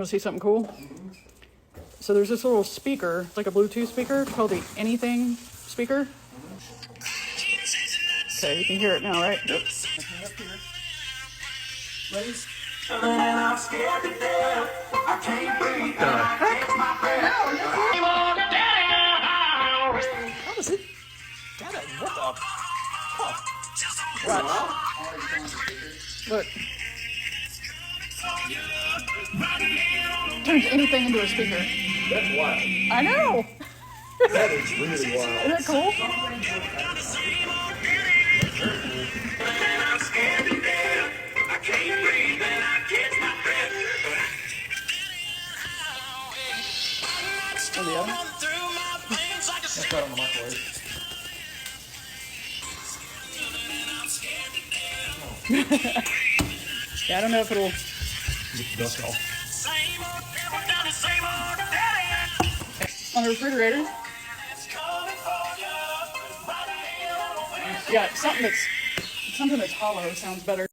Want to see something cool? So there's this little speaker, it's like a Bluetooth speaker called the Anything speaker. Okay, you can hear it now, right? Yep. Ready? I'm scared to death. I can't breathe. How does it? What the? Huh. Watch. Look. Turns anything into a speaker. That's wild. I know. That is really wild. Isn't that cool? Oh, the other? That's right on the microwave. Yeah, I don't know if it'll. Get the dust off. On the refrigerator. Yeah, something that's hollow sounds better.